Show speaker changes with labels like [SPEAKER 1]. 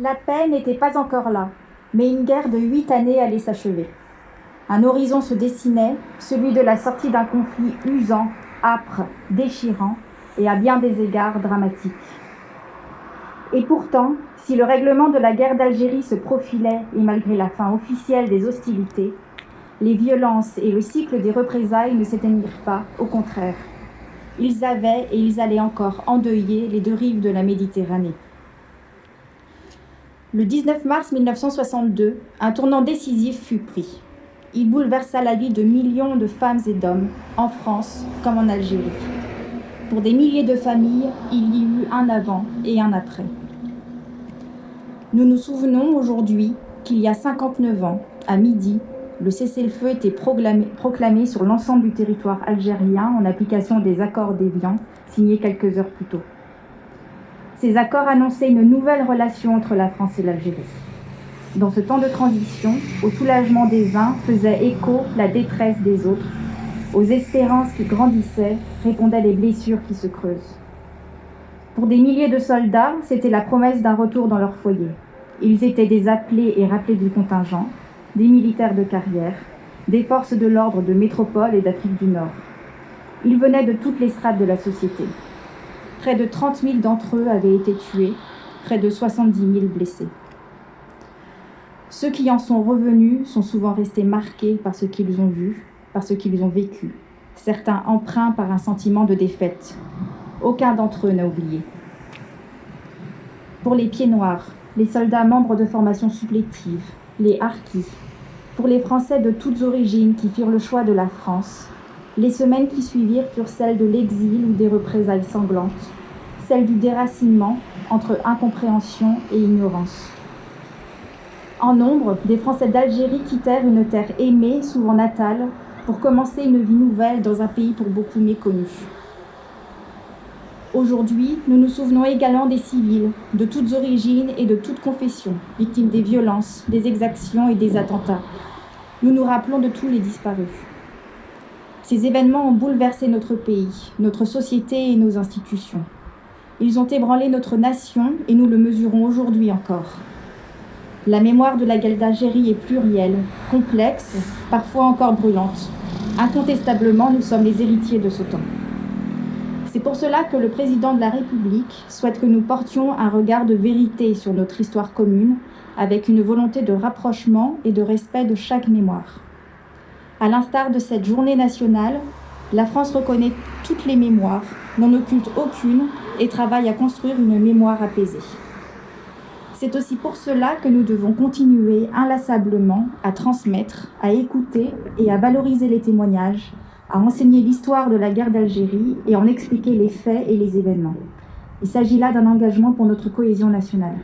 [SPEAKER 1] La paix n'était pas encore là, mais une guerre de 8 années allait s'achever. Un horizon se dessinait, celui de la sortie d'un conflit usant, âpre, déchirant et à bien des égards dramatique. Et pourtant, si le règlement de la guerre d'Algérie se profilait et malgré la fin officielle des hostilités, les violences et le cycle des représailles ne s'éteignirent pas, au contraire. Ils avaient et ils allaient encore endeuiller les deux rives de la Méditerranée. Le 19 mars 1962, un tournant décisif fut pris. Il bouleversa la vie de millions de femmes et d'hommes, en France comme en Algérie. Pour des milliers de familles, il y eut un avant et un après. Nous nous souvenons aujourd'hui qu'il y a 59 ans, à midi, le cessez-le-feu était proclamé sur l'ensemble du territoire algérien en application des accords d'Évian, signés quelques heures plus tôt. Ces accords annonçaient une nouvelle relation entre la France et l'Algérie. Dans ce temps de transition, au soulagement des uns faisait écho la détresse des autres. Aux espérances qui grandissaient répondaient les blessures qui se creusent. Pour des milliers de soldats, c'était la promesse d'un retour dans leur foyer. Ils étaient des appelés et rappelés du contingent, des militaires de carrière, des forces de l'ordre de métropole et d'Afrique du Nord. Ils venaient de toutes les strates de la société. Près de 30 000 d'entre eux avaient été tués, près de 70 000 blessés. Ceux qui en sont revenus sont souvent restés marqués par ce qu'ils ont vu, par ce qu'ils ont vécu, certains empreints par un sentiment de défaite. Aucun d'entre eux n'a oublié. Pour les pieds noirs, les soldats membres de formations supplétives, les harkis, pour les Français de toutes origines qui firent le choix de la France, les semaines qui suivirent furent celles de l'exil ou des représailles sanglantes, celles du déracinement entre incompréhension et ignorance. En nombre, des Français d'Algérie quittèrent une terre aimée, souvent natale, pour commencer une vie nouvelle dans un pays pour beaucoup méconnu. Aujourd'hui, nous nous souvenons également des civils, de toutes origines et de toutes confessions, victimes des violences, des exactions et des attentats. Nous nous rappelons de tous les disparus. Ces événements ont bouleversé notre pays, notre société et nos institutions. Ils ont ébranlé notre nation et nous le mesurons aujourd'hui encore. La mémoire de la guerre d'Algérie est plurielle, complexe, parfois encore brûlante. Incontestablement, nous sommes les héritiers de ce temps. C'est pour cela que le président de la République souhaite que nous portions un regard de vérité sur notre histoire commune, avec une volonté de rapprochement et de respect de chaque mémoire. À l'instar de cette journée nationale, la France reconnaît toutes les mémoires, n'en occulte aucune et travaille à construire une mémoire apaisée. C'est aussi pour cela que nous devons continuer inlassablement à transmettre, à écouter et à valoriser les témoignages, à enseigner l'histoire de la guerre d'Algérie et en expliquer les faits et les événements. Il s'agit là d'un engagement pour notre cohésion nationale.